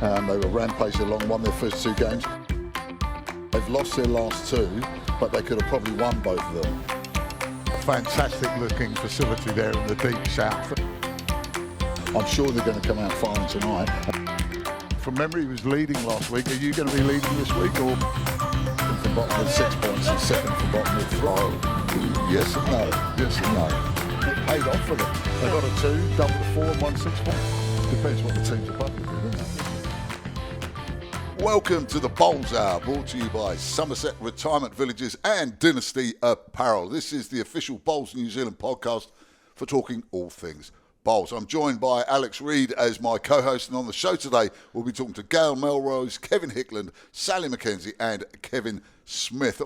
They were rampaging along, won their first 2 games. They've lost their last 2, but they could have probably won both of them. A fantastic looking facility there in the deep south. I'm sure they're going to come out firing tonight. From memory, he was leading last week. Are you going to be leading this week, or? From bottom with 6 points and second from bottom with 3. Yes and no. Yes and no. It paid off for them. They got a 2, doubled a 4 and won 6 points. Depends what the teams above you do, doesn't it? Welcome to the Bowls Hour, brought to you by Summerset Retirement Villages and Dynasty Apparel. This is the official Bowls New Zealand podcast for talking all things bowls. I'm joined by Alex Reid as my co-host, and on the show today we'll be talking to Gayle Melrose, Kevin Hickland, Sally McKenzie and Kevin Smith.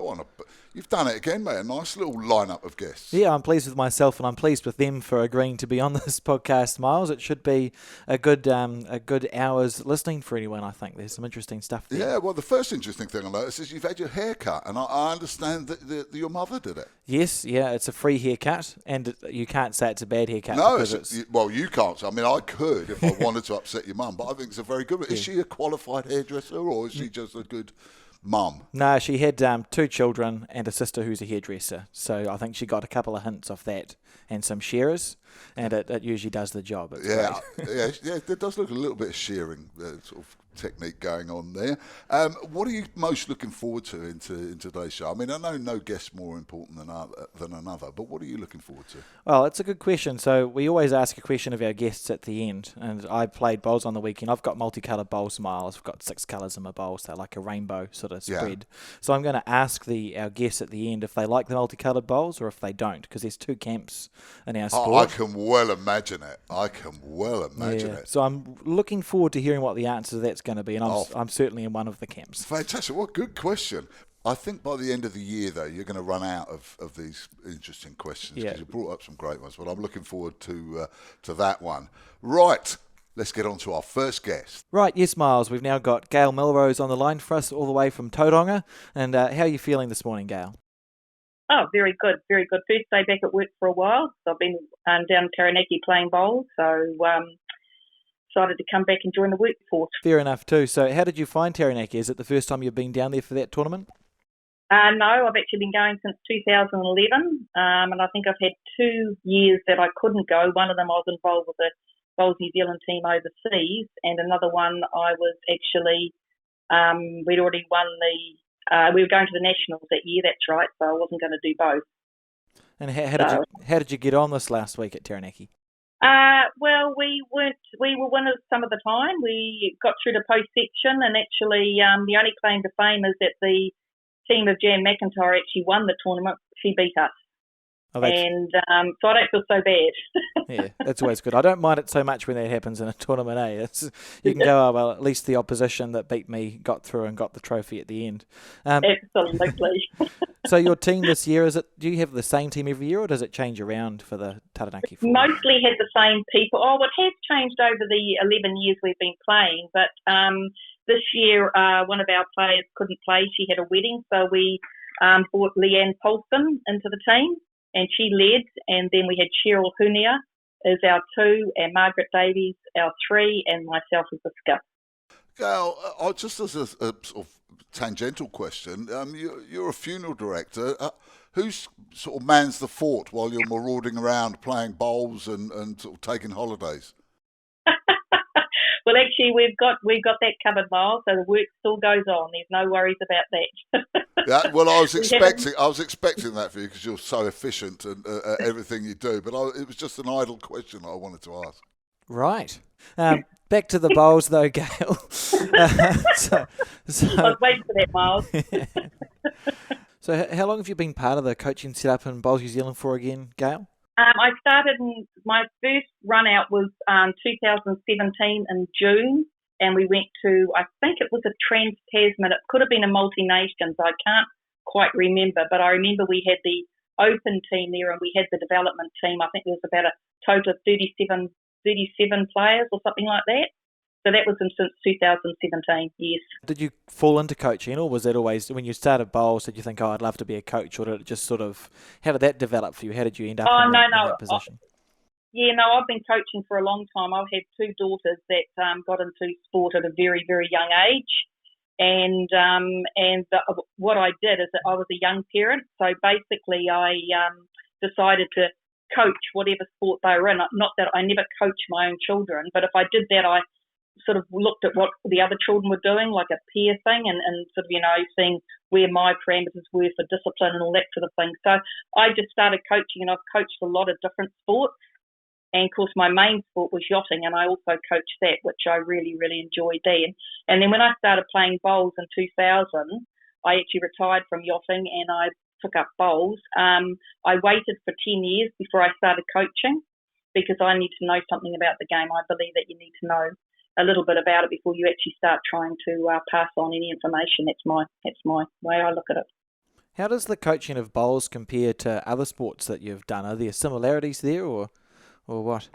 You've done it again, mate. A nice little lineup of guests. Yeah, I'm pleased with myself, and I'm pleased with them for agreeing to be on this podcast, Miles. It should be a good hour's listening for anyone, I think. There's some interesting stuff there. Yeah, well, the first interesting thing I noticed is you've had your hair cut, and I understand that your mother did it. Yes, yeah, it's a free haircut, and you can't say it's a bad haircut. No, well, you can't. I mean, I could if I wanted to upset your mum, but I think it's a very good one. Is she a qualified hairdresser, or is she just a good mum? No, she had 2 children and a sister who's a hairdresser, so I think she got a couple of hints off that and some shearers, and it usually does the job. It's yeah, there does look a little bit of shearing sort of technique going on there. What are you most looking forward to in today's show? I mean, I know no guest's more important than another, but what are you looking forward to? Well, it's a good question. So we always ask a question of our guests at the end, and I played bowls on the weekend. I've got multicoloured bowls, Miles. I've got 6 colours in my bowls, so like a rainbow sort of spread. Yeah. So I'm going to ask our guests at the end if they like the multicoloured bowls or if they don't, because there's 2 camps in our sport. I can well imagine it. it. So I'm looking forward to hearing what the answer to that's going to be, and I'm certainly in one of the camps. Fantastic. What good question. I think by the end of the year, though, you're going to run out of these interesting questions, because you brought up some great ones, but I'm looking forward to that one. Right, let's get on to our first guest. Right, yes, Miles, we've now got Gail Melrose on the line for us all the way from Tauranga, and how are you feeling this morning, Gail? Oh, very good, very good. First day back at work for a while. So I've been down in Taranaki playing bowls, so decided to come back and join the workforce. Fair enough too. So how did you find Taranaki? Is it the first time you've been down there for that tournament? No, I've actually been going since 2011, and I think I've had 2 years that I couldn't go. One of them I was involved with the Bowls New Zealand team overseas, and another one I was actually, we'd already won we were going to the Nationals that year, that's right, so I wasn't going to do both. And how did you get on this last week at Taranaki? Well, we were winners some of the time. We got through the post-section, and actually the only claim to fame is that the team of Jan McIntyre actually won the tournament. She beat us. So I don't feel so bad. Yeah, that's always good. I don't mind it so much when that happens in a tournament, eh? You can go, well, at least the opposition that beat me got through and got the trophy at the end. Absolutely. So your team this year, do you have the same team every year, or does it change around for the Taranaki? Mostly had the same people. Oh, it has changed over the 11 years we've been playing, but this year one of our players couldn't play. She had a wedding, so we brought Leanne Paulson into the team, and she led, and then we had Cheryl Hunia as our 2, and Margaret Davies our 3, and myself as the skip. Gail, just as a sort of tangential question, you're a funeral director. Who sort of mans the fort while you're marauding around playing bowls and sort of taking holidays? Well, actually, we've got that covered, Miles. So the work still goes on. There's no worries about that. Yeah, well, I was expecting that for you, because you're so efficient and everything you do. But it was just an idle question I wanted to ask. Right. Back to the bowls, though, Gail. I was waiting for that, Miles. So how long have you been part of the coaching setup in Bowls New Zealand for again, Gail? I started, my first run out was 2017 in June, and we went to, I think it was a Trans-Tasman. It could have been a multi-nations. I can't quite remember, but I remember we had the open team there and we had the development team. I think there was about a total of 37 players or something like that. So that was since 2017, yes. Did you fall into coaching, or was that always, when you started bowls, did you think, I'd love to be a coach, or did it just sort of, how did that develop for you? How did you end up in that position? Yeah, no, I've been coaching for a long time. I've had two daughters that got into sport at a very, very young age. What I did is that I was a young parent. So basically I decided to coach whatever sport they were in. Not that I never coached my own children, but if I did that, I sort of looked at what the other children were doing, like a peer thing, and sort of, seeing where my parameters were for discipline and all that sort of thing. So I just started coaching, and I've coached a lot of different sports. And, of course, my main sport was yachting, and I also coached that, which I really, really enjoyed then. And then when I started playing bowls in 2000, I actually retired from yachting and I took up bowls. I waited for 10 years before I started coaching because I need to know something about the game. I believe that you need to know a little bit about it before you actually start trying to pass on any information. That's my way I look at it. How does the coaching of bowls compare to other sports that you've done? Are there similarities there or what?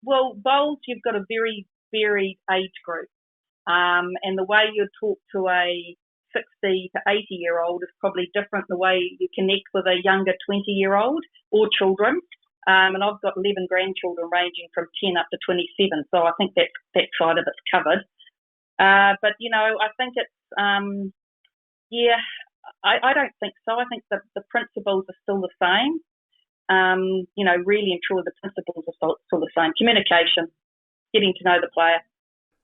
Well, bowls, you've got a very varied age group. And the way you talk to a 60 to 80-year-old is probably different the way you connect with a younger 20-year-old or children. And I've got 11 grandchildren ranging from 10 up to 27, so I think that side of it's covered. But, I think it's, I don't think so. I think that the principles are still the same. Really and truly the principles are still the same. Communication, getting to know the player.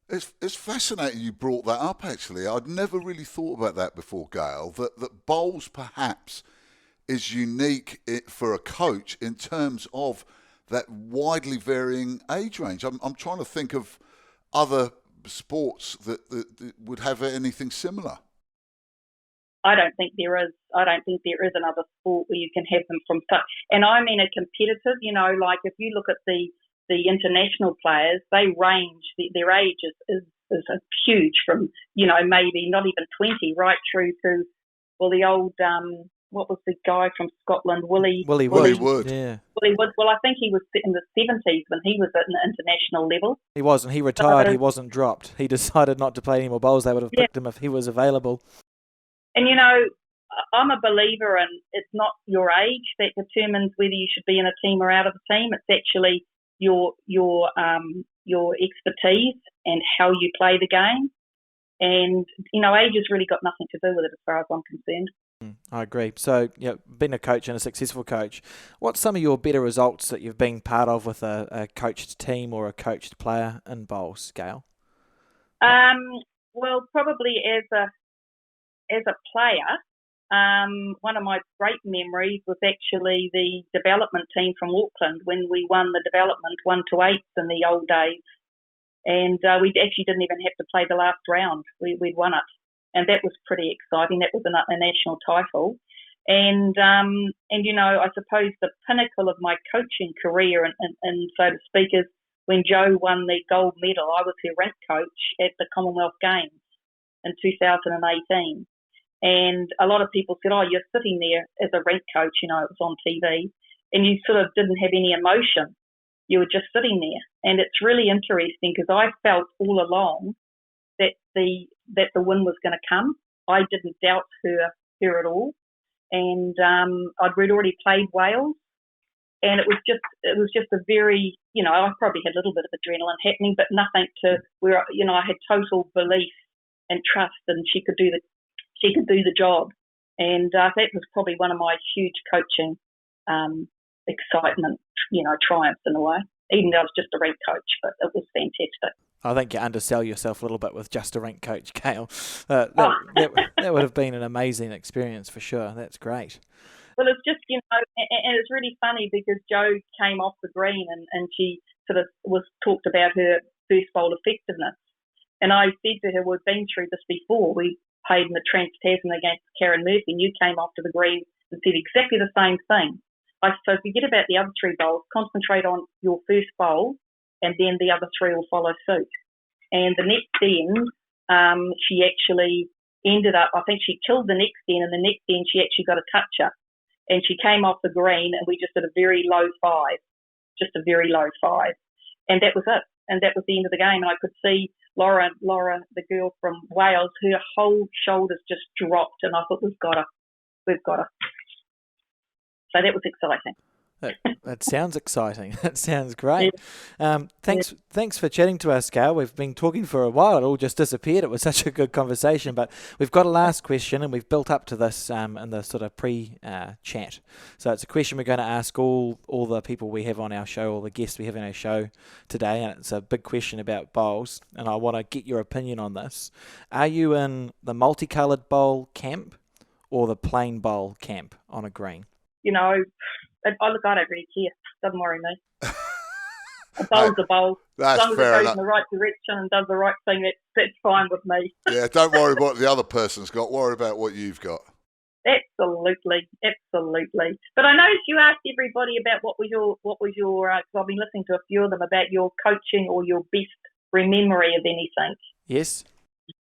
It's fascinating you brought that up, actually. I'd never really thought about that before, Gail, that bowls perhaps is unique for a coach in terms of that widely varying age range. I'm trying to think of other sports that would have anything similar. I don't think there is. I don't think there is another sport where you can have them from such. And I mean a competitive, like if you look at the international players, they range, their age is huge from, maybe not even 20 right through to, well, the old, what was the guy from Scotland, Willie Wood. Yeah. Willie Wood. Well, I think he was in the 70s when he was at an international level. He wasn't. He retired. He wasn't dropped. He decided not to play any more bowls. They would have picked him if he was available. And, I'm a believer in it's not your age that determines whether you should be in a team or out of a team. It's actually your expertise and how you play the game. And, age has really got nothing to do with it as far as I'm concerned. I agree. So, being a coach and a successful coach, what's some of your better results that you've been part of with a coached team or a coached player in bowls, Gail? Well, probably as a player, one of my great memories was actually the development team from Auckland when we won the development 1-8 in the old days. And we actually didn't even have to play the last round. We'd won it. And that was pretty exciting. That was a national title. And I suppose the pinnacle of my coaching career, and so to speak, is when Jo won the gold medal. I was her rink coach at the Commonwealth Games in 2018. And a lot of people said, you're sitting there as a rink coach, it was on TV, and you sort of didn't have any emotion. You were just sitting there. And it's really interesting because I felt all along that the win was going to come. I didn't doubt her at all. And I'd already played Wales. And it was just a very, I probably had a little bit of adrenaline happening, but nothing to where, I had total belief and trust and she could do the job. And that was probably one of my huge coaching excitement, triumphs in a way, even though I was just a rink coach, but it was fantastic. I think you undersell yourself a little bit with just a rink coach, Gail. That would have been an amazing experience for sure. That's great. Well, it's just, and it's really funny because Jo came off the green and she sort of was talked about her first bowl effectiveness. And I said to her, we've been through this before. We played in the Trans-Tasman against Karen Murphy and you came off to the green and said exactly the same thing. I said, forget about the other three bowls, concentrate on your first bowl and then the other three will follow suit. And the next end, she actually ended up, I think she killed the next end, and the next end she actually got a toucher. And she came off the green and we just did a very low 5, just a very low 5. And that was it. And that was the end of the game. And I could see Laura, the girl from Wales, her whole shoulders just dropped. And I thought, we've got her. So that was exciting. That sounds exciting. That sounds great. Thanks for chatting to us, Gail. We've been talking for a while. It all just disappeared. It was such a good conversation. But we've got a last question, and we've built up to this in the sort of pre-chat. So it's a question we're going to ask all the people we have on our show, all the guests we have on our show today, and it's a big question about bowls, and I want to get your opinion on this. Are you in the multicoloured bowl camp or the plain bowl camp on a green? I don't really care. Doesn't worry me. A bowl's a bowl. That's as long as fair it goes enough. in the right direction and does the right thing, that's fine with me. Yeah, don't worry about what the other person's got. Worry about what you've got. Absolutely. But I noticed you asked everybody about what was your. Because I've been listening to a few of them about your coaching or your best memory of anything. Yes.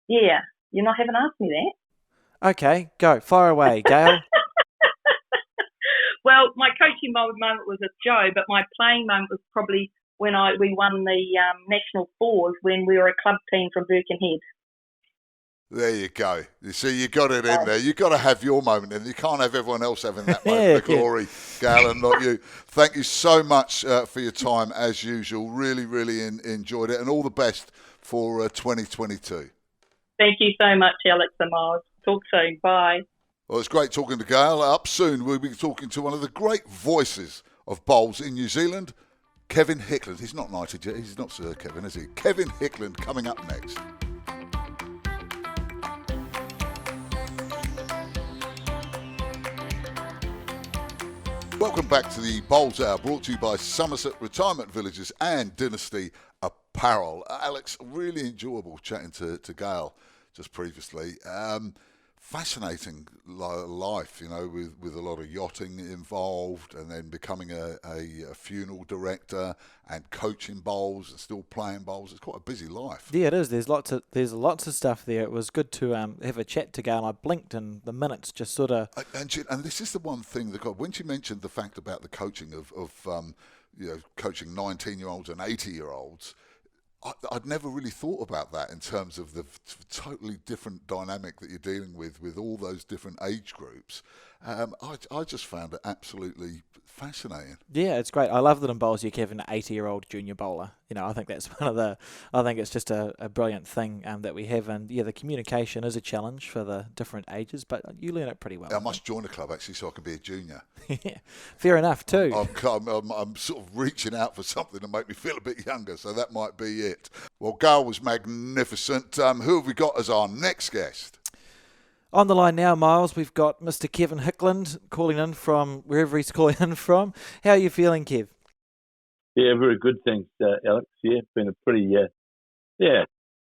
Yeah, you haven't asked me that. Okay, go. Fire away, Gail. Well, my coaching moment was at Joe, but my playing moment was probably when we won the National Fours when we were a club team from Birkenhead. There you go. You see, you got it in there. You've got to have your moment, and you can't have everyone else having that moment of glory, Gail, and not you. Thank you so much for your time, as usual. Really, really enjoyed it, and all the best for 2022. Thank you so much, Alex and Miles. Talk soon. Bye. Well, it's great talking to Gail. Up soon, we'll be talking to one of the great voices of bowls in New Zealand, Kevin Hickland. He's not knighted yet. He's not Sir Kevin, is he? Kevin Hickland coming up next. Welcome back to the Bowls Hour, brought to you by Summerset Retirement Villages and Dynasty Apparel. Alex, really enjoyable chatting to Gail just previously. Fascinating life, with a lot of yachting involved, and then becoming a funeral director and coaching bowls and still playing bowls. It's quite a busy life. Yeah, it is. There's lots of stuff there. It was good to have a chat to Gail. I blinked and the minutes just sort of. And this is the one thing that when she mentioned the fact about the coaching of coaching 19-year-olds and 80-year-olds. I'd never really thought about that in terms of the totally different dynamic that you're dealing with all those different age groups. I just found it absolutely fascinating. Yeah, it's great. I love that in bowls you have an 80-year-old junior bowler. I think that's I think it's just a brilliant thing that we have. And yeah, the communication is a challenge for the different ages, but you learn it pretty well. I must join a club actually so I can be a junior. Yeah, fair enough too. I'm sort of reaching out for something to make me feel a bit younger, so that might be it. Well, Gail was magnificent. Who have we got as our next guest? On the line now, Miles, we've got Mr. Kevin Hickland calling in from wherever he's calling in from. How are you feeling, Kev? Yeah, very good, thanks, Alex. Yeah, it's been a pretty,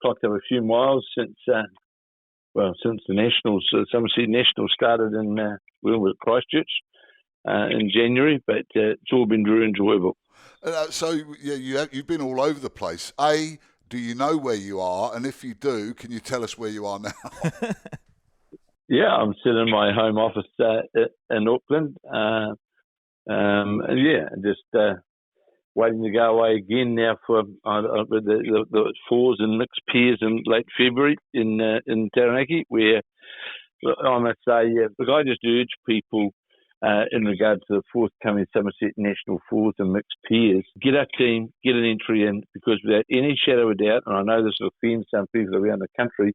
clocked up a few miles since the Nationals, Summerset Nationals started in Christchurch in January, but it's all been very enjoyable. You've been all over the place. Do you know where you are? And if you do, can you tell us where you are now? Yeah, I'm sitting in my home office in Auckland. Just waiting to go away again now for the fours and mixed pairs in late February in Taranaki, where I must say, look, I just urge people in regard to the forthcoming Summerset National Fours and mixed pairs, get a team, get an entry in, because without any shadow of doubt, and I know this will offend some people around the country,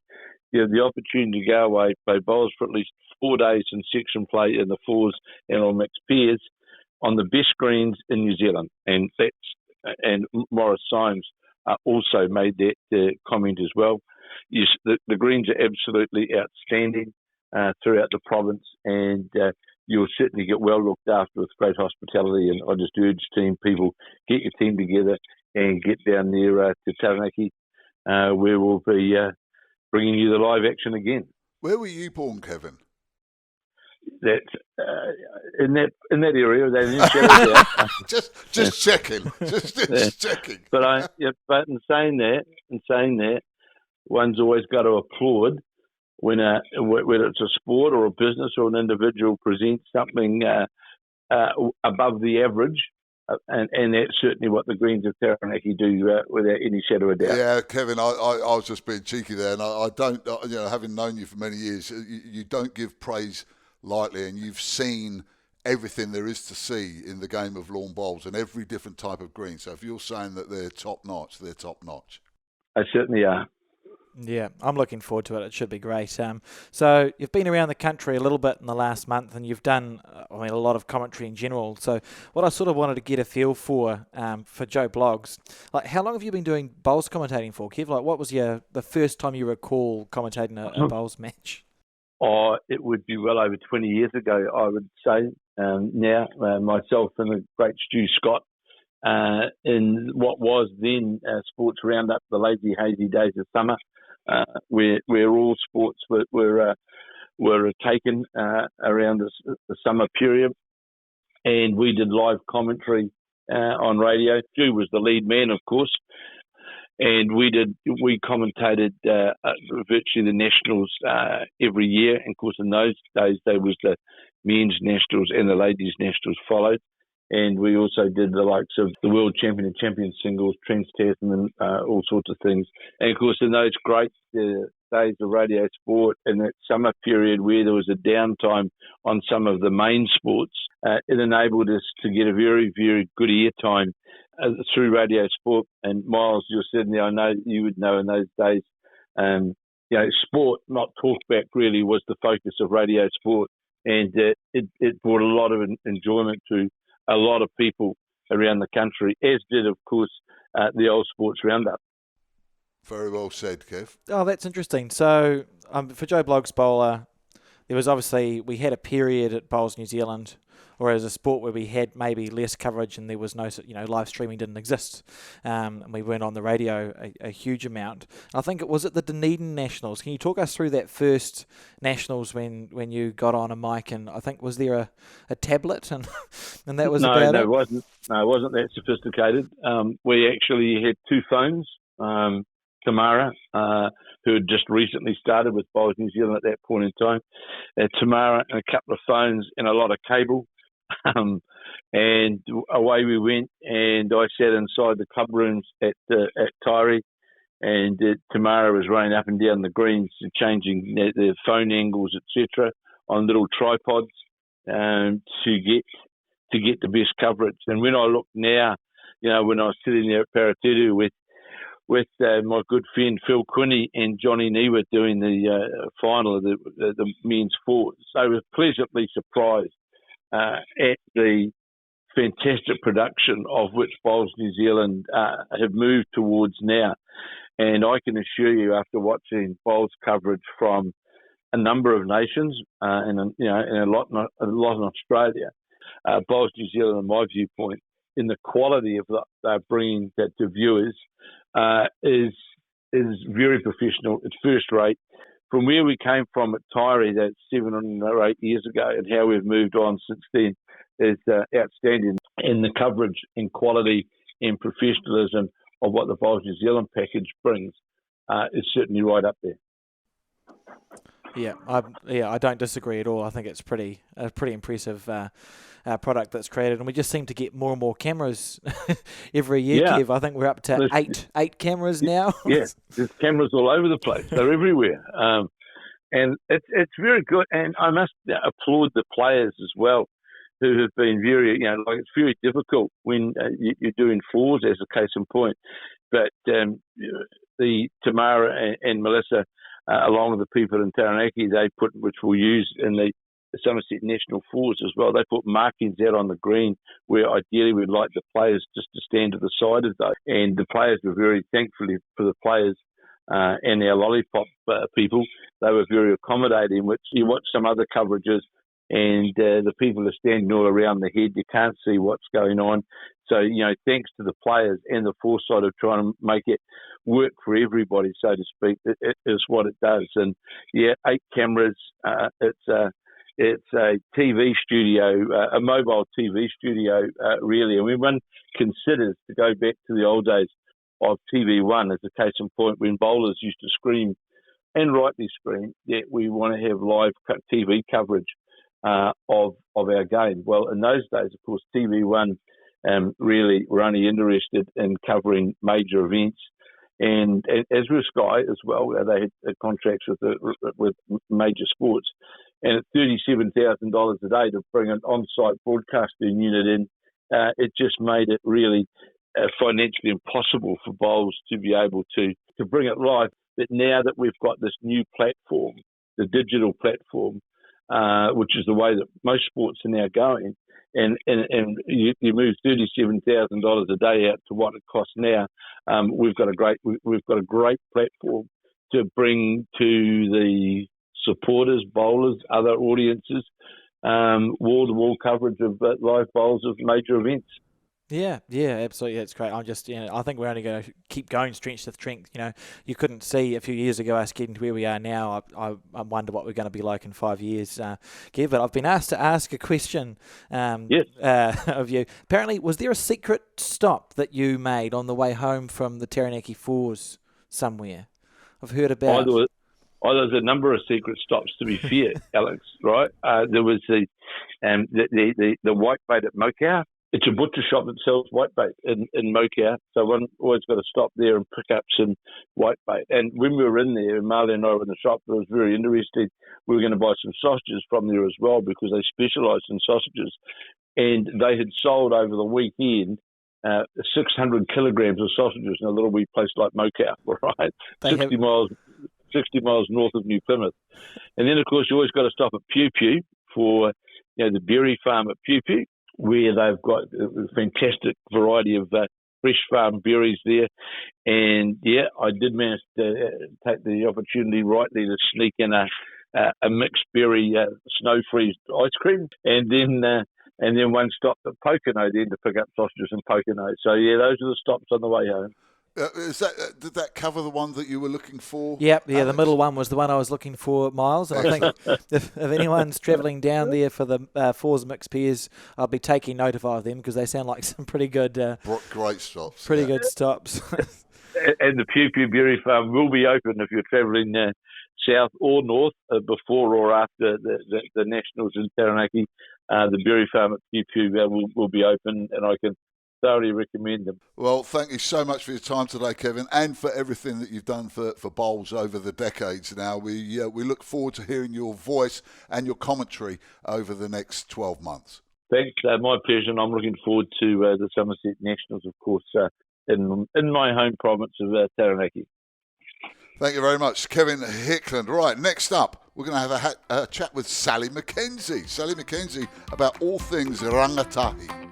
you have the opportunity to go away, play bowls for at least 4 days in section play in the fours and all mixed pairs on the best greens in New Zealand. And Morris Symes also made that comment as well. Yes, the greens are absolutely outstanding throughout the province, and you'll certainly get well looked after with great hospitality. And I just urge people, get your team together and get down there to Taranaki, where we'll be bringing you the live action again. Where were you born, Kevin? That in that area, just checking, just checking. But in saying that, one's always got to applaud when whether it's a sport or a business or an individual presents something above the average. And that's certainly what the Greens of Taranaki do without any shadow of doubt. Yeah, Kevin, I was just being cheeky there, and I don't, having known you for many years, you don't give praise lightly, and you've seen everything there is to see in the game of lawn bowls and every different type of green. So if you're saying that they're top notch, they're top notch. They certainly are. Yeah, I'm looking forward to it. It should be great. So you've been around the country a little bit in the last month, and you've done, a lot of commentary in general. So what I sort of wanted to get a feel for Joe Bloggs, like how long have you been doing bowls commentating for, Kev? Like what was the first time you recall commentating a bowls match? Oh, it would be well over 20 years ago, I would say. Now, myself and the great Stu Scott, in what was then Sports Roundup, the lazy, hazy days of summer, where all sports were taken around the summer period, and we did live commentary on radio. Stu was the lead man, of course, and we commentated virtually the nationals every year. And of course, in those days, there was the men's nationals and the ladies' nationals followed. And we also did the likes of the world champion and champion singles, trans-Tasman, all sorts of things. And of course, in those great days of radio sport, in that summer period where there was a downtime on some of the main sports, it enabled us to get a very, very good airtime through radio sport. And Miles, you're sitting there, I know you would know in those days, sport, not talkback, really was the focus of radio sport. And it brought a lot of enjoyment to a lot of people around the country, as did, of course, the old Sports Roundup. Very well said, Kev. Oh, that's interesting. So for Joe Bloggs Bowler, there was obviously, we had a period at Bowls New Zealand, or as a sport where we had maybe less coverage and there was no, live streaming didn't exist. And we weren't on the radio a huge amount. I think it was at the Dunedin Nationals. Can you talk us through that first Nationals when you got on a mic, and I think was there a tablet and that was about it? No, it wasn't. No, it wasn't that sophisticated. We actually had two phones. Tamara, who had just recently started with Bowls New Zealand at that point in time. Tamara and a couple of phones and a lot of cable. And away we went, and I sat inside the club rooms at Tyree, and Tamara was running up and down the greens, changing the phone angles, etc., on little tripods to get the best coverage. And when I look now, when I was sitting there at Paratiru with my good friend Phil Quinney and Johnny Newa doing the final of the men's fours, I was pleasantly surprised at the fantastic production of which Bowls New Zealand have moved towards now. And I can assure you, after watching bowls coverage from a number of nations and a lot in Australia, Bowls New Zealand, in my viewpoint, in the quality of that they're bringing that to viewers, is very professional. It's first rate. From where we came from at Tyree, that's 7 or 8 years ago, and how we've moved on since then is outstanding. And the coverage and quality and professionalism of what the Bowls New Zealand package brings is certainly right up there. Yeah, I don't disagree at all. I think it's a pretty impressive product that's created, and we just seem to get more and more cameras every year. Yeah. Kev, I think we're up to eight cameras now. Yes, there's cameras all over the place. They're everywhere, and it's very good. And I must applaud the players as well, who have been very, it's very difficult when you're doing fours, as a case in point. But the Tamara and Melissa, along with the people in Taranaki, they put, which we'll use in the Summerset National Fours as well, they put markings out on the green where ideally we'd like the players just to stand to the side of those. And the players were very thankfully for the players and our lollipop people, they were very accommodating, which you watch some other coverages and the people are standing all around the head. You can't see what's going on. So, thanks to the players and the foresight of trying to make it work for everybody, so to speak, it is what it does. And, 8 cameras. It's a TV studio, a mobile TV studio, really. And when one considers, to go back to the old days of TV1, as a case in point, when bowlers used to scream, and rightly scream, that we want to have live TV coverage of our game. Well, in those days, of course, TV1 really were only interested in covering major events And as with Sky as well, they had contracts with major sports. And at $37,000 a day to bring an on-site broadcasting unit in, it just made it really financially impossible for bowls to be able to bring it live. But now that we've got this new platform, the digital platform, which is the way that most sports are now going, and you move $37,000 a day out to what it costs now, we've got a great platform to bring to the supporters, bowlers, other audiences, wall-to-wall coverage of live bowls of major events. Yeah, absolutely. That's great. I think we're only going to keep going strength to strength. You couldn't see a few years ago us getting to where we are now. I wonder what we're going to be like in 5 years, Kev. But I've been asked to ask a question of you. Apparently, was there a secret stop that you made on the way home from the Taranaki Fours somewhere? I've heard about. There's a number of secret stops, to be fair, Alex. Right? There was the white bait at Mokau. It's a butcher shop that sells whitebait in Mokau, so one always got to stop there and pick up some whitebait. And when we were in there, and Marley and I were in the shop, it was very interesting. We were going to buy some sausages from there as well because they specialised in sausages. And they had sold over the weekend 600 kilograms of sausages in a little wee place like Mokau, right? 60 miles north of New Plymouth. And then, of course, you always got to stop at Pew Pew for the berry farm at Pew Pew, where they've got a fantastic variety of fresh farm berries there. And, I did manage to take the opportunity rightly to sneak in a mixed berry snow-freezed ice cream. And then one stop at Pocono then to pick up sausages in Pocono. So, those are the stops on the way home. Did that cover the one that you were looking for? Yep, the middle one was the one I was looking for, Miles. And I think if anyone's travelling down there for the Fours Mixed Pears, I'll be taking note of them because they sound like some pretty good... great stops. Good stops. And the Pew Pew Berry Farm will be open if you're travelling south or north before or after the Nationals in Taranaki. The berry farm at Pew Pew will be open, and I can thoroughly recommend them. Well, thank you so much for your time today, Kevin, and for everything that you've done for bowls over the decades now. We look forward to hearing your voice and your commentary over the next 12 months. Thanks, my pleasure, and I'm looking forward to the Summerset Nationals, of course, in my home province of Taranaki. Thank you very much, Kevin Hickland. Right, next up, we're going to have a chat with Sally McKenzie. Sally McKenzie about all things rangatahi.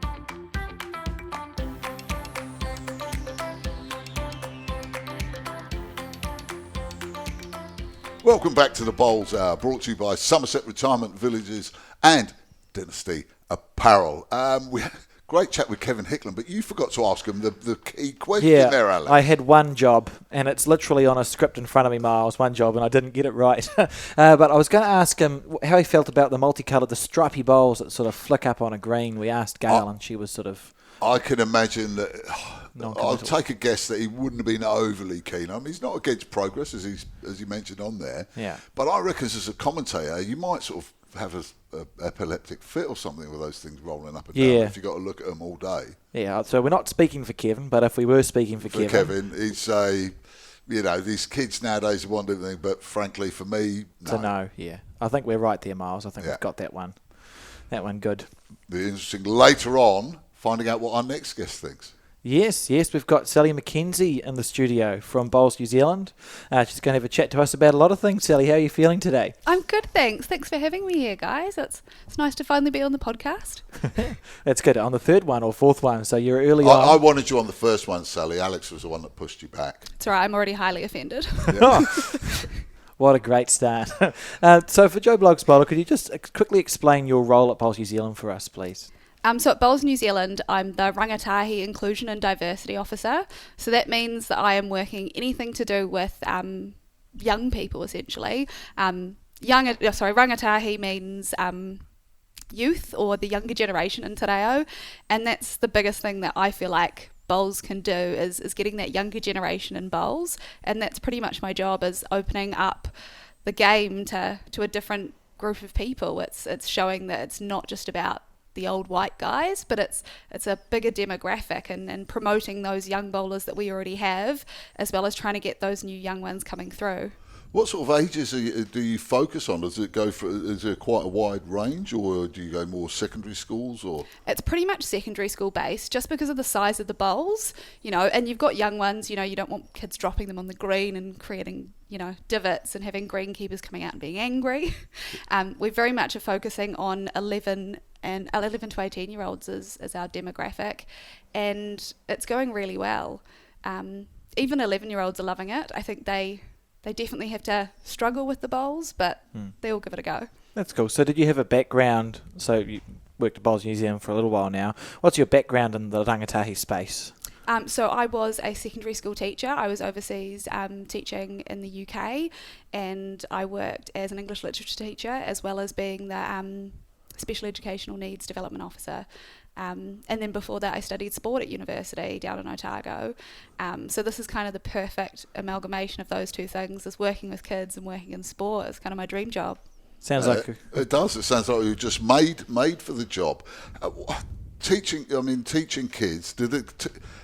Welcome back to the Bowls Hour, brought to you by Summerset Retirement Villages and Dynasty Apparel. We had a great chat with Kevin Hickland, but you forgot to ask him the key question there, Alex. I had one job, and it's literally on a script in front of me, Miles, one job, and I didn't get it right. But I was going to ask him how he felt about the multicoloured, the stripy bowls that sort of flick up on a green. We asked Gail, and she was sort of... I can imagine that. I'll take a guess that he wouldn't have been overly keen. I mean, he's not against progress, as he mentioned on there. Yeah. But I reckon as a commentator, you might sort of have an epileptic fit or something with those things rolling up and down if you've got to look at them all day. Yeah. So we're not speaking for Kevin, but if we were speaking for Kevin, he'd say, these kids nowadays want everything, but frankly, for me, no. To know, I think we're right there, Miles. I think we've got that one. That one good. Be interesting later on, finding out what our next guest thinks. Yes, we've got Sally McKenzie in the studio from Bowls New Zealand. She's going to have a chat to us about a lot of things. Sally, how are you feeling today? I'm good, thanks. Thanks for having me here, guys. It's nice to finally be on the podcast. That's good. On the third one or fourth one, so you're early on. I wanted you on the first one, Sally. Alex was the one that pushed you back. It's all right, I'm already highly offended. What a great start. So for Joe Bloggs Bowler, could you just quickly explain your role at Bowls New Zealand for us, please? So at Bowls New Zealand, I'm the Rangatahi Inclusion and Diversity Officer. So that means that I am working anything to do with young people, essentially. Rangatahi means youth or the younger generation in Te Reo. And that's the biggest thing that I feel like Bowls can do is getting that younger generation in Bowls. And that's pretty much my job, is opening up the game to a different group of people. It's showing that it's not just about the old white guys, but it's a bigger demographic, and promoting those young bowlers that we already have, as well as trying to get those new young ones coming through. What sort of ages do you focus on? Does it go for? Is there quite a wide range, or do you go more secondary schools? Or it's pretty much secondary school based, just because of the size of the bowls, and you've got young ones. You don't want kids dropping them on the green and creating divots and having greenkeepers coming out and being angry. We very much are focusing on 11 to 18 year olds as our demographic, and it's going really well. Even 11 year olds are loving it. I think they definitely have to struggle with the bowls, but they all give it a go. That's cool. So did you have a background? So you worked at Bowls New Zealand for a little while now. What's your background in the rangatahi space? So I was a secondary school teacher. I was overseas teaching in the UK, and I worked as an English literature teacher, as well as being the special educational needs development officer. And then before that, I studied sport at university down in Otago. So this is kind of the perfect amalgamation of those two things, is working with kids and working in sport. It's kind of my dream job. Sounds like it does. It sounds like you're just made for the job. Teaching kids.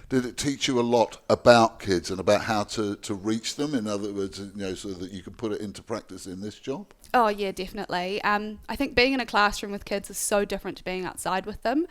Did it teach you a lot about kids and about how to reach them? In other words, so that you can put it into practice in this job. Oh yeah, definitely. I think being in a classroom with kids is so different to being outside with them,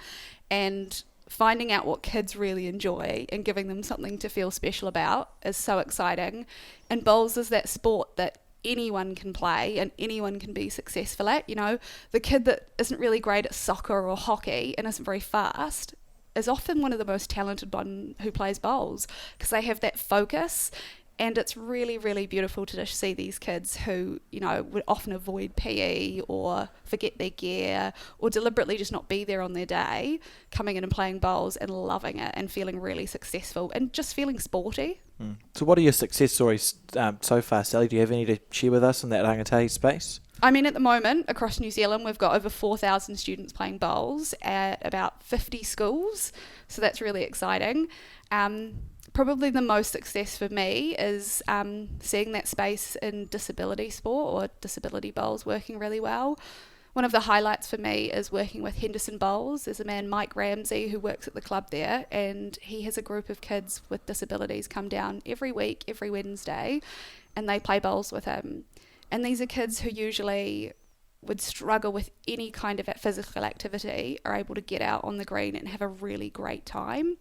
and finding out what kids really enjoy and giving them something to feel special about is so exciting. And bowls is that sport that anyone can play and anyone can be successful at. The kid that isn't really great at soccer or hockey and isn't very fast is often one of the most talented one who plays bowls, because they have that focus. And it's really, really beautiful to just see these kids who, would often avoid PE or forget their gear or deliberately just not be there on their day, coming in and playing bowls and loving it and feeling really successful and just feeling sporty. So what are your success stories so far, Sally? Do you have any to share with us in that rangatahi space? I mean, at the moment, across New Zealand, we've got over 4,000 students playing bowls at about 50 schools. So that's really exciting. Probably the most success for me is seeing that space in disability sport or disability bowls working really well. One of the highlights for me is working with Henderson Bowls. There's a man, Mike Ramsey, who works at the club there, and he has a group of kids with disabilities come down every week, every Wednesday, and they play bowls with him. And these are kids who usually would struggle with any kind of physical activity, are able to get out on the green and have a really great time.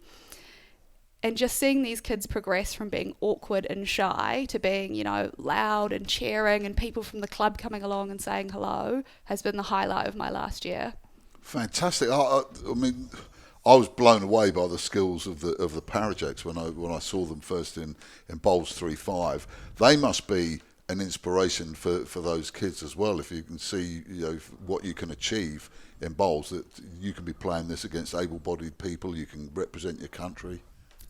And just seeing these kids progress from being awkward and shy to being, loud and cheering, and people from the club coming along and saying hello, has been the highlight of my last year. Fantastic. I was blown away by the skills of the Parajaks when I saw them first in Bowls 3-5. They must be an inspiration for those kids as well. If you can see what you can achieve in bowls, that you can be playing this against able-bodied people, you can represent your country.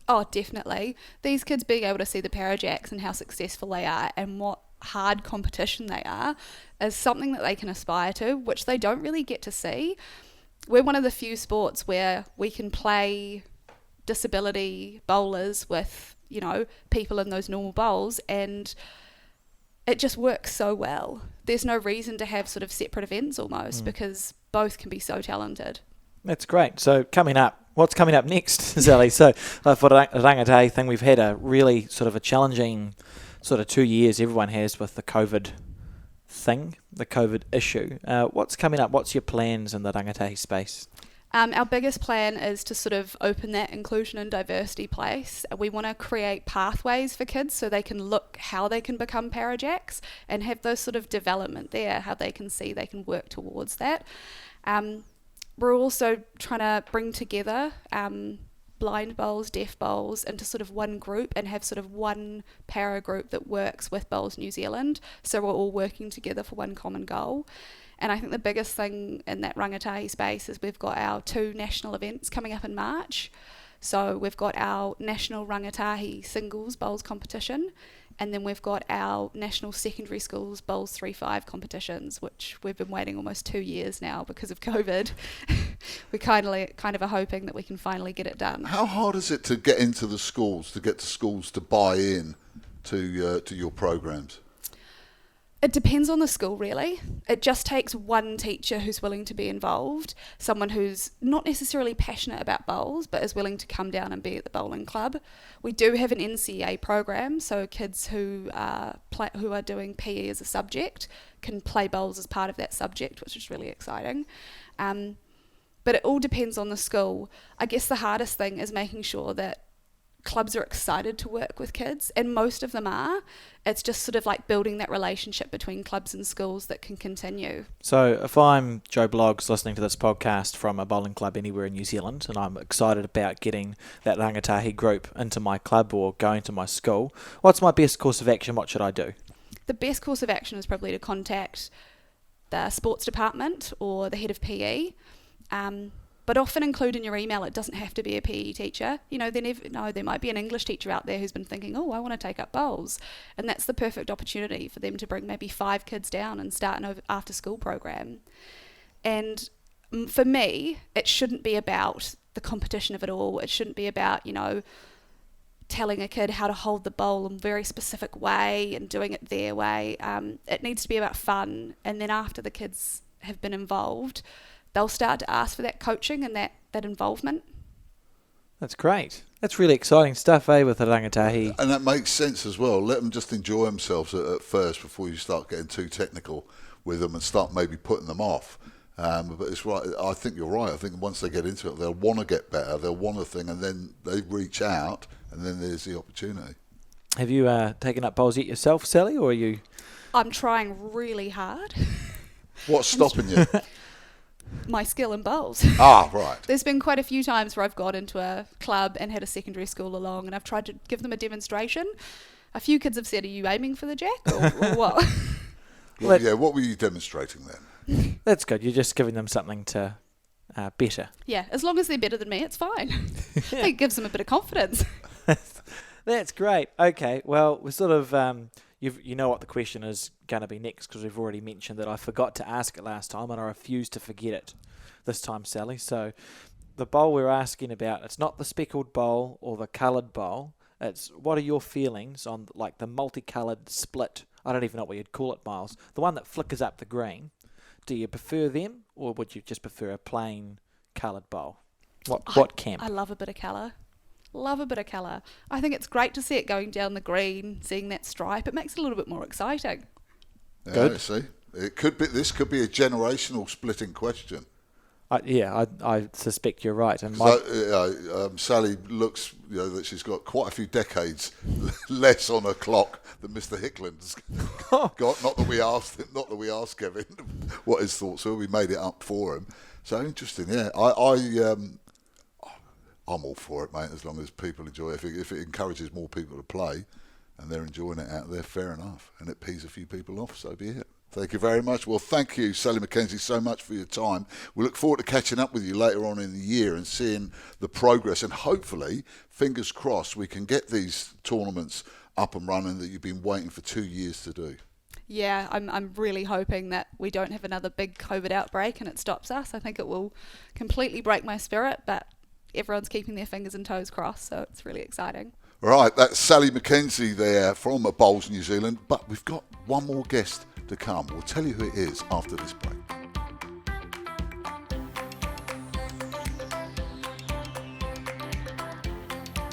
Oh, definitely. These kids being able to see the Parajaks and how successful they are and what hard competition they are is something that they can aspire to, which they don't really get to see. We're one of the few sports where we can play disability bowlers with, people in those normal bowls, and it just works so well. There's no reason to have sort of separate events almost, because both can be so talented. That's great. So what's coming up next, Sally? So for the rangatahi thing, we've had a really sort of a challenging sort of 2 years everyone has with the COVID thing, the COVID issue. What's coming up? What's your plans in the rangatahi space? Our biggest plan is to sort of open that inclusion and diversity place. We want to create pathways for kids so they can look how they can become Parajaks and have those sort of development there, how they can see they can work towards that. We're also trying to bring together blind bowls, deaf bowls into sort of one group and have sort of one para group that works with Bowls New Zealand, so we're all working together for one common goal. And I think the biggest thing in that rangatahi space is we've got our 2 national events coming up in March. So we've got our National Rangatahi Singles Bowls competition, and then we've got our National Secondary Schools Bowls 3-5 competitions, which we've been waiting almost 2 years now because of COVID. We kind of are hoping that we can finally get it done. How hard is it to get into the schools, to get the schools to buy in to your programs? It depends on the school, really. It just takes one teacher who's willing to be involved, someone who's not necessarily passionate about bowls, but is willing to come down and be at the bowling club. We do have an NCA program, so kids who are doing PE as a subject can play bowls as part of that subject, which is really exciting. But it all depends on the school. I guess the hardest thing is making sure that clubs are excited to work with kids, and most of them are. It's just sort of like building that relationship between clubs and schools that can continue. So if I'm Joe Bloggs listening to this podcast from a bowling club anywhere in New Zealand, and I'm excited about getting that Rangatahi group into my club or going to my school, what's my best course of action? What should I do? The best course of action is probably to contact the sports department or the head of PE. But often include in your email, it doesn't have to be a PE teacher. You know, there might be an English teacher out there who's been thinking, oh, I want to take up bowls. And that's the perfect opportunity for them to bring maybe 5 kids down and start an after-school program. And for me, it shouldn't be about the competition of it all. It shouldn't be about, you know, telling a kid how to hold the bowl in a very specific way and doing it their way. It needs to be about fun. And then after the kids have been involved, they'll start to ask for that coaching and that involvement. That's great. That's really exciting stuff, with the Rangatahi. And that makes sense as well. Let them just enjoy themselves at first before you start getting too technical with them and start maybe putting them off. But it's right. I think you're right. I think once they get into it, they'll want to get better. They'll want a thing, and then they reach out, and then there's the opportunity. Have you taken up bowls yet yourself, Sally, or are you? I'm trying really hard. What's stopping you? My skill in bowls. Right. There's been quite a few times where I've gone into a club and had a secondary school along, and I've tried to give them a demonstration. A few kids have said, are you aiming for the jack or what? Well, yeah, what were you demonstrating then? That's good. You're just giving them something to better. Yeah, as long as they're better than me, it's fine. I think it gives them a bit of confidence. That's great. Okay, well, we're sort of... You know what the question is going to be next, because we've already mentioned that I forgot to ask it last time and I refused to forget it this time, Sally. So the bowl we're asking about, it's not the speckled bowl or the coloured bowl. It's what are your feelings on like the multicoloured split? I don't even know what you'd call it, Miles. The one that flickers up the green. Do you prefer them, or would you just prefer a plain coloured bowl? What camp? I love a bit of colour. I think it's great to see it going down the green, seeing that stripe. It makes it a little bit more exciting. Yeah, Good. See, this could be a generational splitting question. I suspect you're right. And Sally looks, that she's got quite a few decades less on her clock than Mr. Hickland's got. Not that we asked Kevin what his thoughts were. We made it up for him. So interesting. Yeah, I'm all for it, mate, as long as people enjoy it. If it encourages more people to play and they're enjoying it out there, fair enough. And it pees a few people off, so be it. Thank you very much. Well, thank you, Sally McKenzie, so much for your time. We look forward to catching up with you later on in the year and seeing the progress. And hopefully, fingers crossed, we can get these tournaments up and running that you've been waiting for 2 years to do. Yeah, I'm really hoping that we don't have another big COVID outbreak and it stops us. I think it will completely break my spirit, but everyone's keeping their fingers and toes crossed, so it's really exciting. Right, that's Sally McKenzie there from Bowls, New Zealand. But we've got one more guest to come. We'll tell you who it is after this break.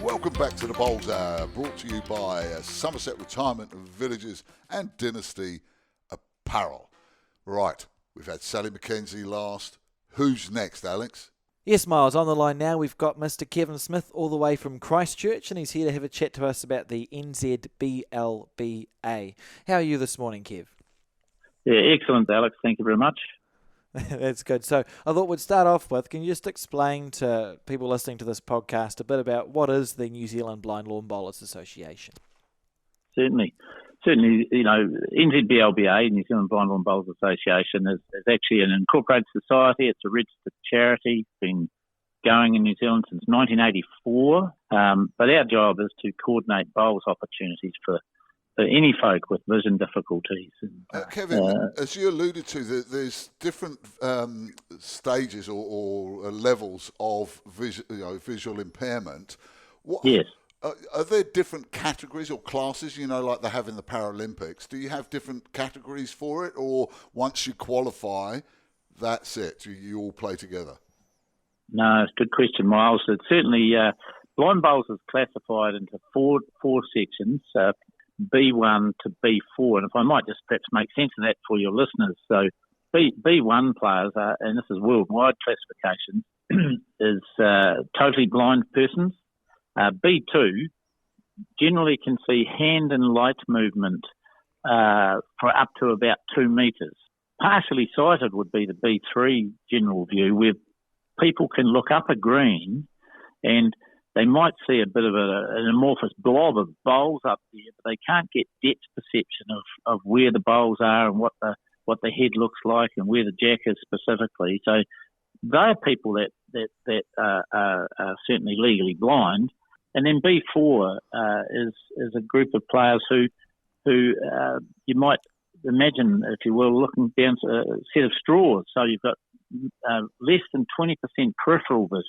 Welcome back to the Bowls Hour, brought to you by Summerset Retirement Villages and Dynasty Apparel. Right, we've had Sally McKenzie last. Who's next, Alex? Yes, Miles, on the line now we've got Mr. Kevin Smith all the way from Christchurch, and he's here to have a chat to us about the NZBLBA. How are you this morning, Kev? Yeah, excellent, Alex. Thank you very much. That's good. So I thought we'd start off with, can you just explain to people listening to this podcast a bit about what is the New Zealand Blind Lawn Bowlers Association? Certainly, NZBLBA, New Zealand Blind Lawn Bowlers Association, is actually an incorporated society. It's a registered charity. It's been going in New Zealand since 1984. But our job is to coordinate bowls opportunities for any folk with vision difficulties. Kevin, as you alluded to, there's different stages or levels of visual impairment. Yes. Are there different categories or classes, like they have in the Paralympics? Do you have different categories for it, or once you qualify, that's it? You all play together? No, it's a good question, Miles. It's certainly blind bowls is classified into four sections, B1 to B4. And if I might just perhaps make sense of that for your listeners. So B1 players are, and this is worldwide classification, is totally blind persons. B2 generally can see hand and light movement for up to about 2 metres. Partially sighted would be the B3 general view, where people can look up a green and they might see a bit of an amorphous blob of bowls up there, but they can't get depth perception of where the bowls are and what the head looks like and where the jack is specifically. So they're people that are certainly legally blind. And then B4 is a group of players who you might imagine, if you will, looking down a set of straws. So you've got less than 20% peripheral vision.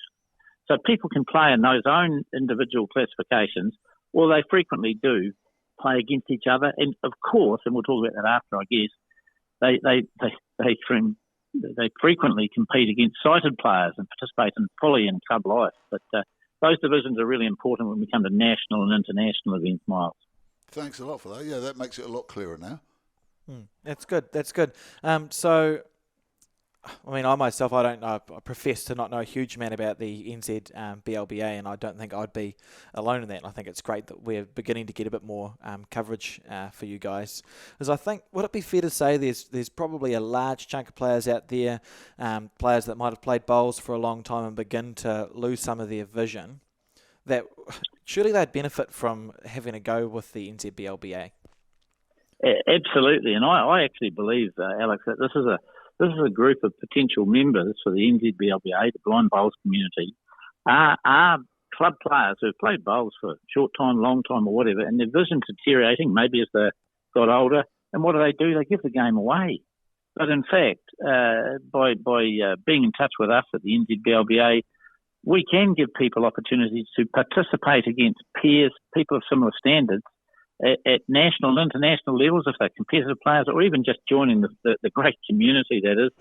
So people can play in those own individual classifications, or they frequently do play against each other. And of course, and we'll talk about that after, I guess, they frequently compete against sighted players and participate fully in club life. But those divisions are really important when we come to national and international events, Miles. Thanks a lot for that. Yeah, that makes it a lot clearer now. That's good. So, I mean, I myself, I profess to not know a huge amount about the NZ BLBA, and I don't think I'd be alone in that. And I think it's great that we're beginning to get a bit more coverage for you guys. Because I think, would it be fair to say there's probably a large chunk of players out there, players that might have played bowls for a long time and begin to lose some of their vision, that surely they'd benefit from having a go with the NZ BLBA? Absolutely, and I actually believe, Alex, that this is a group of potential members for the NZBLBA, the blind bowls community, are club players who have played bowls for a short time, long time, or whatever, and their vision's deteriorating, maybe as they got older. And what do? They give the game away. But in fact, by being in touch with us at the NZBLBA, we can give people opportunities to participate against peers, people of similar standards, at national and international levels, if they're competitive players, or even just joining the great community that is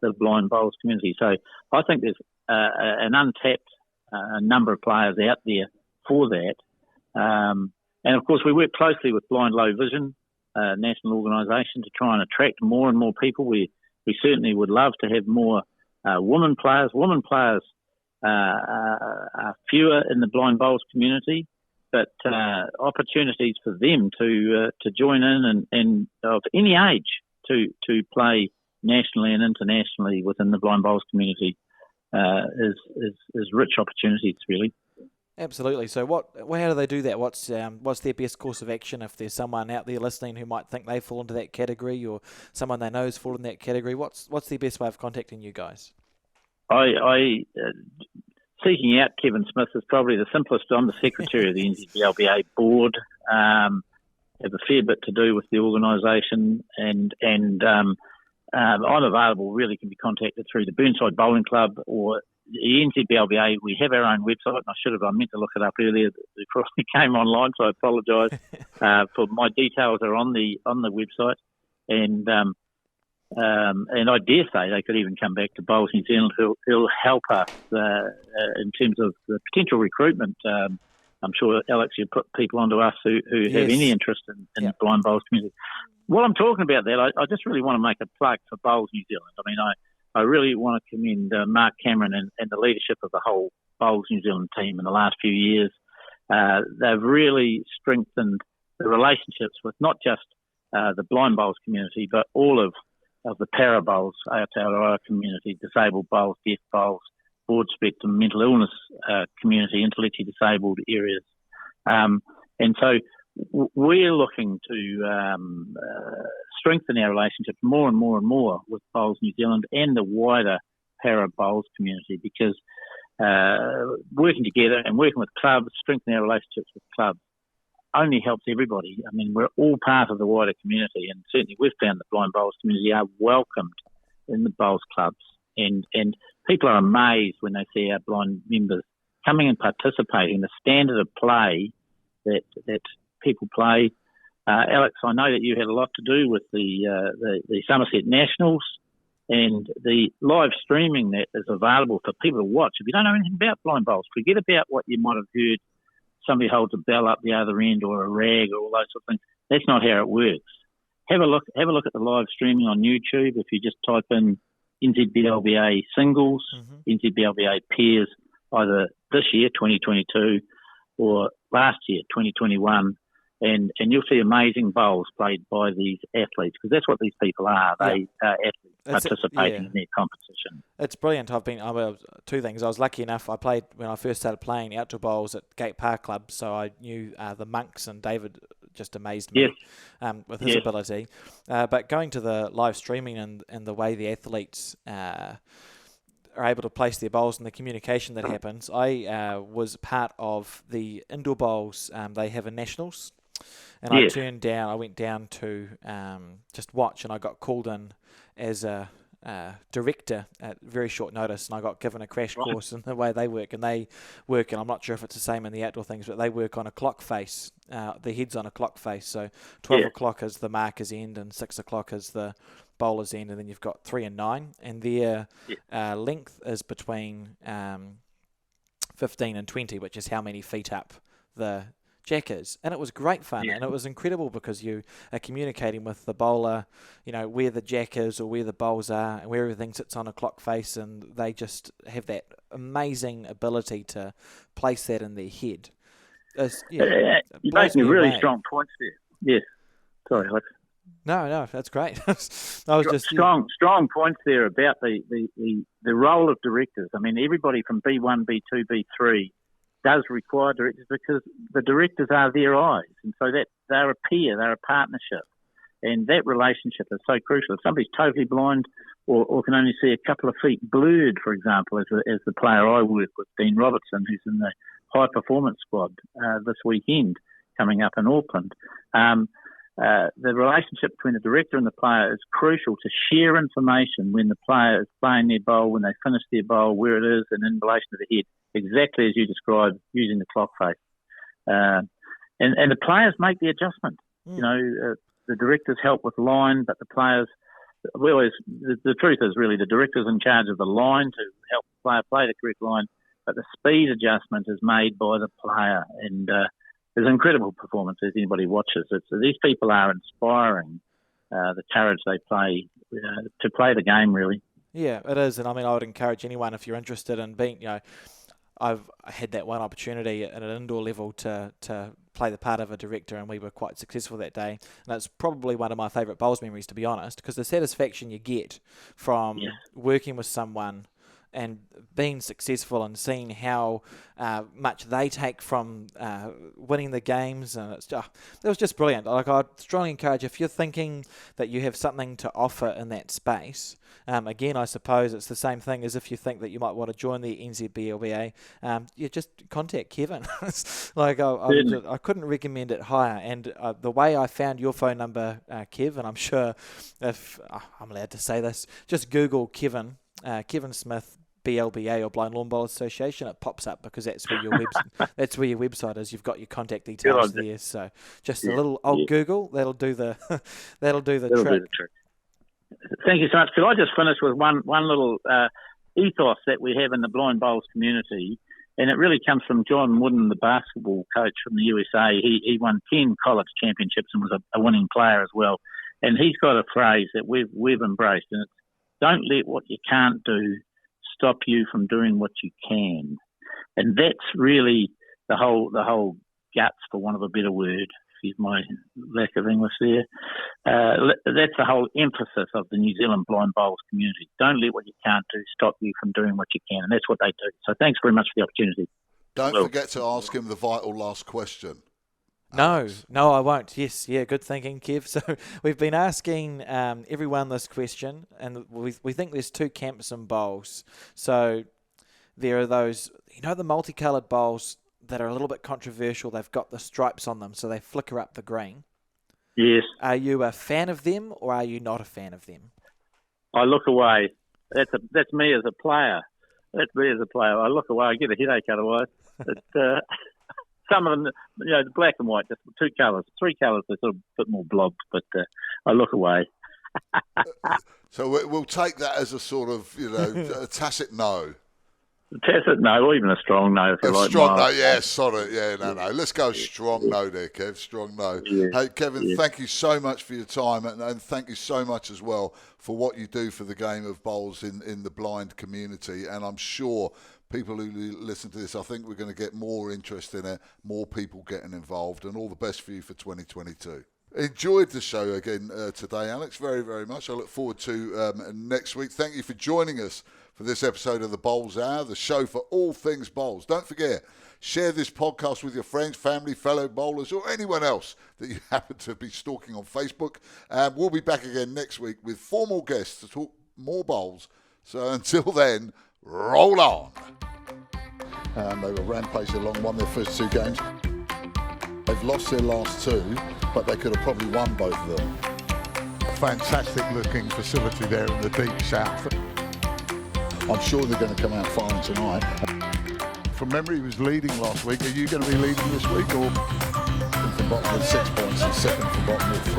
the blind bowls community. So I think there's an untapped number of players out there for that. And of course, we work closely with Blind Low Vision, national organisation, to try and attract more and more people. We certainly would love to have more women players. Women players are fewer in the blind bowls community, but opportunities for them to join in and of any age to play nationally and internationally within the blind bowls community is rich opportunities, really. Absolutely. So how do they do that? What's their best course of action if there's someone out there listening who might think they fall into that category, or someone they know has fallen in that category? What's their best way of contacting you guys? Seeking out Kevin Smith is probably the simplest. I'm the secretary of the NZBLBA board. Have a fair bit to do with the organisation, and I'm available. Really, can be contacted through the Burnside Bowling Club or the NZBLBA. We have our own website. I meant to look it up earlier before I came online, so I apologise. For my details are on the website, and I dare say they could even come back to Bowls New Zealand, who'll help us in terms of the potential recruitment. I'm sure, Alex, you put people onto us who have any interest in the blind bowls community. While I'm talking about that, I just really want to make a plug for Bowls New Zealand. I mean, I really want to commend Mark Cameron and the leadership of the whole Bowls New Zealand team in the last few years. They've really strengthened the relationships with not just the blind bowls community, but all of the para bowls, Aotearoa community, disabled bowls, deaf bowls, broad spectrum mental illness community, intellectually disabled areas. And so we're looking to strengthen our relationships more and more and more with Bowls New Zealand and the wider para bowls community, because working together and working with clubs, strengthening our relationships with clubs, only helps everybody. I mean, we're all part of the wider community, and certainly we've found the blind bowls community are welcomed in the bowls clubs, and people are amazed when they see our blind members coming and participating. The standard of play that people play. Alex, I know that you had a lot to do with the Summerset Nationals and the live streaming that is available for people to watch. If you don't know anything about blind bowls, forget about what you might have heard. Somebody holds a bell up the other end or a rag or all those sort of things. That's not how it works. Have a look at the live streaming on YouTube. If you just type in NZBLBA singles, NZBLBA pairs, either this year, 2022, or last year, 2021, and you'll see amazing bowls played by these athletes, because that's what these people are. They are athletes participating in their competition. It's brilliant. Two things. I was lucky enough, I played, when I first started playing outdoor bowls at Gate Park Club, so I knew the monks, and David just amazed me with his ability. But going to the live streaming and the way the athletes are able to place their bowls and the communication that happens, I was part of the indoor bowls they have in Nationals. And I went down to just watch, and I got called in as a director at very short notice, and I got given a crash course in the way they work. And they work, and I'm not sure if it's the same in the outdoor things, but they work on a clock face. The head's on a clock face, so 12 o'clock is the marker's end, and 6 o'clock is the bowler's end, and then you've got 3 and 9, and their length is between 15 and 20, which is how many feet up the jackers. And it was great fun, and it was incredible because you are communicating with the bowler, where the jack is or where the bowls are and where everything sits on a clock face, and they just have that amazing ability to place that in their head. You're making really strong points there. Yes. Sorry, Alex. No, that's great. I was just strong points there about the role of directors. I mean, everybody from B1, B2, B3 does require directors, because the directors are their eyes, and so that they're a peer, they're a partnership, and that relationship is so crucial. If somebody's totally blind or can only see a couple of feet blurred, for example, as the player I work with, Dean Robertson, who's in the high performance squad this weekend coming up in Auckland, the relationship between the director and the player is crucial to share information when the player is playing their bowl, when they finish their bowl, where it is, and in relation to the head, exactly as you described, using the clock face. And the players make the adjustment. The directors help with line, but the players, the truth is really the director's in charge of the line to help the player play the correct line, but the speed adjustment is made by the player. And there's incredible performance as anybody watches. These people are inspiring the courage they play to play the game, really. Yeah, it is. And I mean, I would encourage anyone, if you're interested in being, I've had that one opportunity at an indoor level to play the part of a director, and we were quite successful that day. And it's probably one of my favourite bowls memories, to be honest, because the satisfaction you get from working with someone and being successful and seeing how much they take from winning the games, and it was just brilliant. Like, I'd strongly encourage, if you're thinking that you have something to offer in that space, again, I suppose it's the same thing as if you think that you might want to join the NZBLBA, you just contact Kevin. Like, I couldn't recommend it higher. And the way I found your phone number, Kev, and I'm sure if I'm allowed to say this, just Google Kevin Smith, BLBA, or Blind Lawn Bowlers Association. It pops up because that's where your website is. You've got your contact details there. So just a little old Google, that'll do the trick. Thank you so much. Could I just finish with one little ethos that we have in the blind bowls community, and it really comes from John Wooden, the basketball coach from the USA. He won 10 college championships and was a winning player as well. And he's got a phrase that we've embraced, and it's, "Don't let what you can't do stop you from doing what you can." And that's really the whole guts, for want of a better word, excuse my lack of English there. That's the whole emphasis of the New Zealand blind bowls community. Don't let what you can't do stop you from doing what you can, and that's what they do. So thanks very much for the opportunity. Don't forget to ask him the vital last question. No, I won't. Yes, good thinking, Kev. So we've been asking everyone this question, and we think there's two camps in bowls. So there are those, the multicoloured bowls that are a little bit controversial. They've got the stripes on them, so they flicker up the green. Yes. Are you a fan of them, or are you not a fan of them? I look away. That's me as a player. I look away. I get a headache otherwise. some of them, the black and white, just 2 colours. 3 colours, they're sort of a bit more blobbed, but I look away. So we'll take that as a sort of, a tacit no. Tacit no, or even a strong no if you like. Strong no, yeah, sorry. Yeah, no. Let's go strong no there, Kev. Strong no. Yeah. Hey, Kevin, thank you so much for your time, and thank you so much as well for what you do for the game of bowls in the blind community. And I'm sure people who listen to this, I think we're going to get more interest in it, more people getting involved, and all the best for you for 2022. Enjoyed the show again today, Alex, very, very much. I look forward to next week. Thank you for joining us for this episode of the Bowls Hour, the show for all things bowls. Don't forget, share this podcast with your friends, family, fellow bowlers, or anyone else that you happen to be stalking on Facebook. We'll be back again next week with 4 more guests to talk more bowls. So until then, roll on. They were rampaging along, won their first 2 games. They've lost their last 2, but they could have probably won both of them. Fantastic looking facility there in the deep south. I'm sure they're going to come out firing tonight. From memory, he was leading last week. Are you going to be leading this week, or From bottom with 6 points and second from bottom with 3.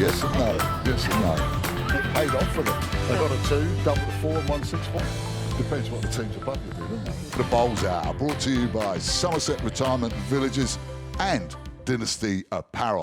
Yes and no. Yes and no. It paid off for them. They got a 2, double the 4 and won 6 points. Depends what the teams above you do, doesn't it? The Bowls Hour, brought to you by Summerset Retirement Villages and Dynasty Apparel.